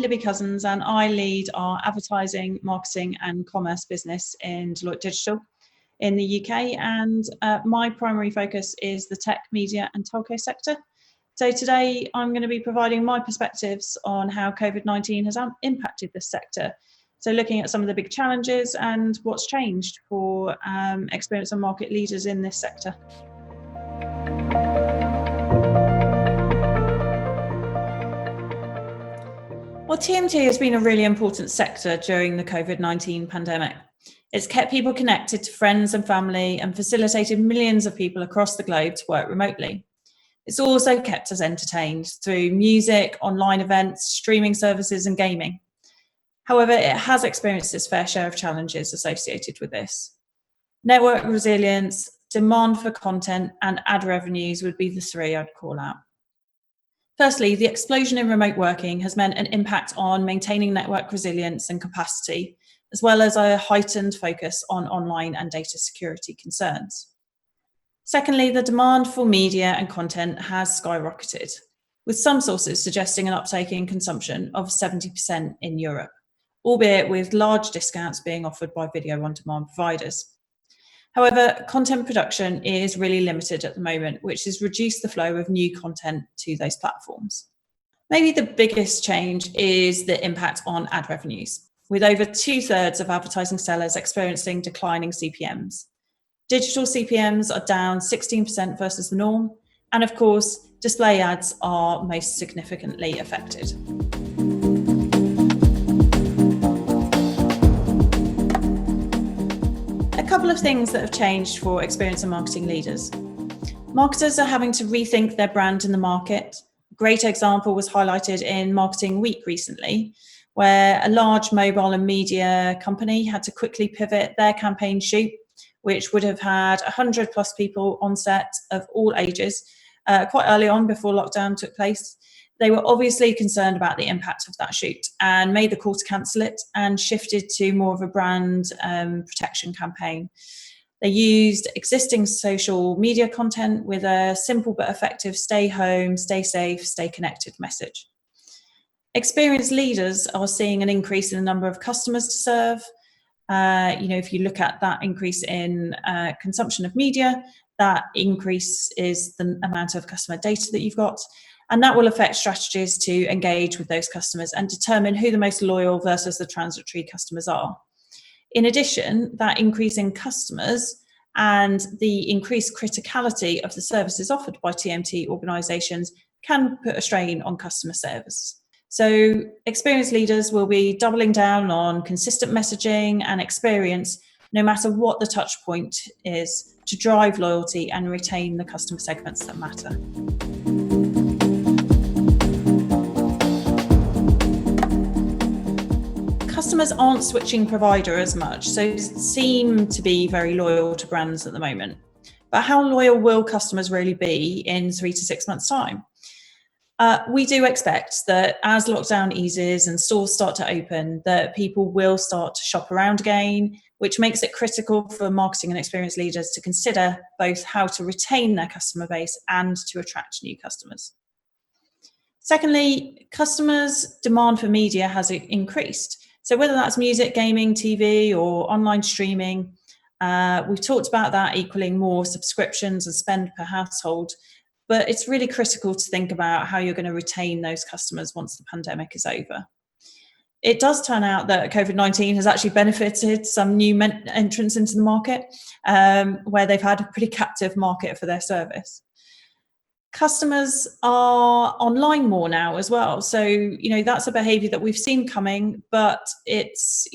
Libby Cousins and I lead our advertising, marketing and commerce business in Deloitte Digital in the UK, and my primary focus is the tech, media and telco sector. So today I'm going to be providing my perspectives on how COVID-19 has impacted this sector. So looking at some of the big challenges and what's changed for experience and market leaders in this sector. Well, TMT has been a really important sector during the COVID-19 pandemic. It's kept people connected to friends and family and facilitated millions of people across the globe to work remotely. It's also kept us entertained through music, online events, streaming services and gaming. However, it has experienced its fair share of challenges associated with this. Network resilience, demand for content and ad revenues would be the three I'd call out. Firstly, the explosion in remote working has meant an impact on maintaining network resilience and capacity, as well as a heightened focus on online and data security concerns. Secondly, the demand for media and content has skyrocketed, with some sources suggesting an uptake in consumption of 70% in Europe, albeit with large discounts being offered by video on-demand providers. However, content production is really limited at the moment, which has reduced the flow of new content to those platforms. Maybe the biggest change is the impact on ad revenues, with over 2/3 of advertising sellers experiencing declining CPMs. Digital CPMs are down 16% versus the norm, and of course, display ads are most significantly affected. A couple of things that have changed for experience and marketing leaders. Marketers are having to rethink their brand in the market. A great example was highlighted in Marketing Week recently, where a large mobile and media company had to quickly pivot their campaign shoot, which would have had 100 plus people on set of all ages, quite early on before lockdown took place. They were obviously concerned about the impact of that shoot and made the call to cancel it and shifted to more of a brand protection campaign. They used existing social media content with a simple but effective stay home, stay safe, stay connected message. Experienced leaders are seeing an increase in the number of customers to serve. If you look at that increase in consumption of media, that increase is the amount of customer data that you've got. And that will affect strategies to engage with those customers and determine who the most loyal versus the transitory customers are. In addition, that increase in customers and the increased criticality of the services offered by TMT organisations can put a strain on customer service. So experienced leaders will be doubling down on consistent messaging and experience, no matter what the touch point is, to drive loyalty and retain the customer segments that matter. Customers aren't switching provider as much, so seem to be very loyal to brands at the moment. But how loyal will customers really be in 3 to 6 months' time? We do expect that as lockdown eases and stores start to open, that people will start to shop around again, which makes it critical for marketing and experience leaders to consider both how to retain their customer base and to attract new customers. Secondly, customers' demand for media has increased. So whether that's music, gaming, TV or online streaming, we've talked about that equaling more subscriptions and spend per household. But it's really critical to think about how you're going to retain those customers once the pandemic is over. It does turn out that COVID-19 has actually benefited some new entrants into the market, where they've had a pretty captive market for their service. Customers are online more now as well. So, that's a behavior that we've seen coming, but it's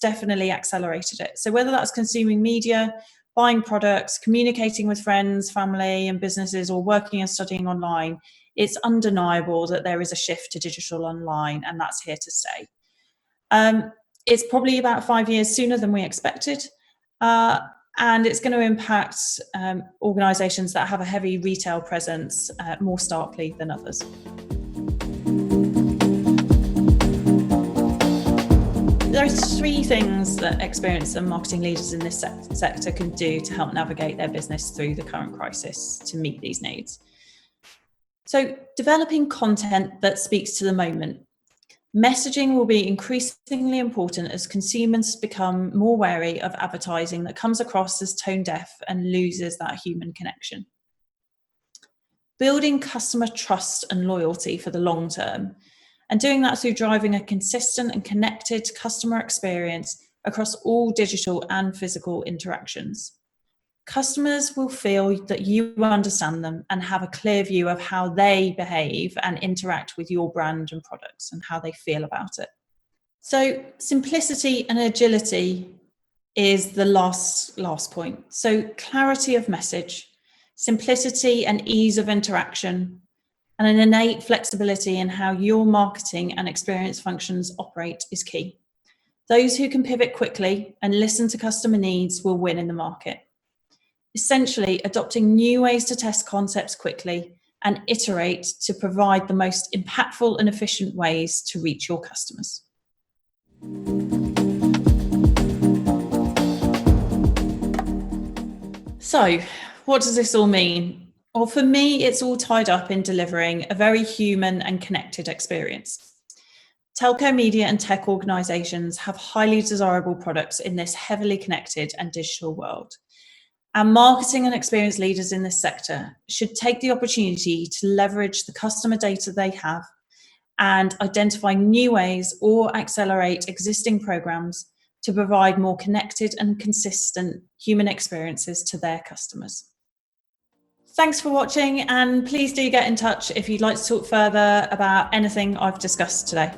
definitely accelerated it. So whether that's consuming media, buying products, communicating with friends, family and businesses, or working and studying online, it's undeniable that there is a shift to digital online, and that's here to stay. It's probably about 5 years sooner than we expected, and it's going to impact organisations that have a heavy retail presence more starkly than others. There are 3 things that experience and marketing leaders in this sector can do to help navigate their business through the current crisis to meet these needs. So, developing content that speaks to the moment. Messaging will be increasingly important as consumers become more wary of advertising that comes across as tone deaf and loses that human connection. Building customer trust and loyalty for the long term, and doing that through driving a consistent and connected customer experience across all digital and physical interactions. Customers will feel that you understand them and have a clear view of how they behave and interact with your brand and products and how they feel about it. So, simplicity and agility is the last point. So, clarity of message, simplicity and ease of interaction, and an innate flexibility in how your marketing and experience functions operate is key. Those who can pivot quickly and listen to customer needs will win in the market. Essentially, adopting new ways to test concepts quickly and iterate to provide the most impactful and efficient ways to reach your customers. So, what does this all mean? Well, for me, it's all tied up in delivering a very human and connected experience. Telco, media, and tech organizations have highly desirable products in this heavily connected and digital world. And marketing and experience leaders in this sector should take the opportunity to leverage the customer data they have and identify new ways or accelerate existing programs to provide more connected and consistent human experiences to their customers. Thanks for watching, and please do get in touch if you'd like to talk further about anything I've discussed today.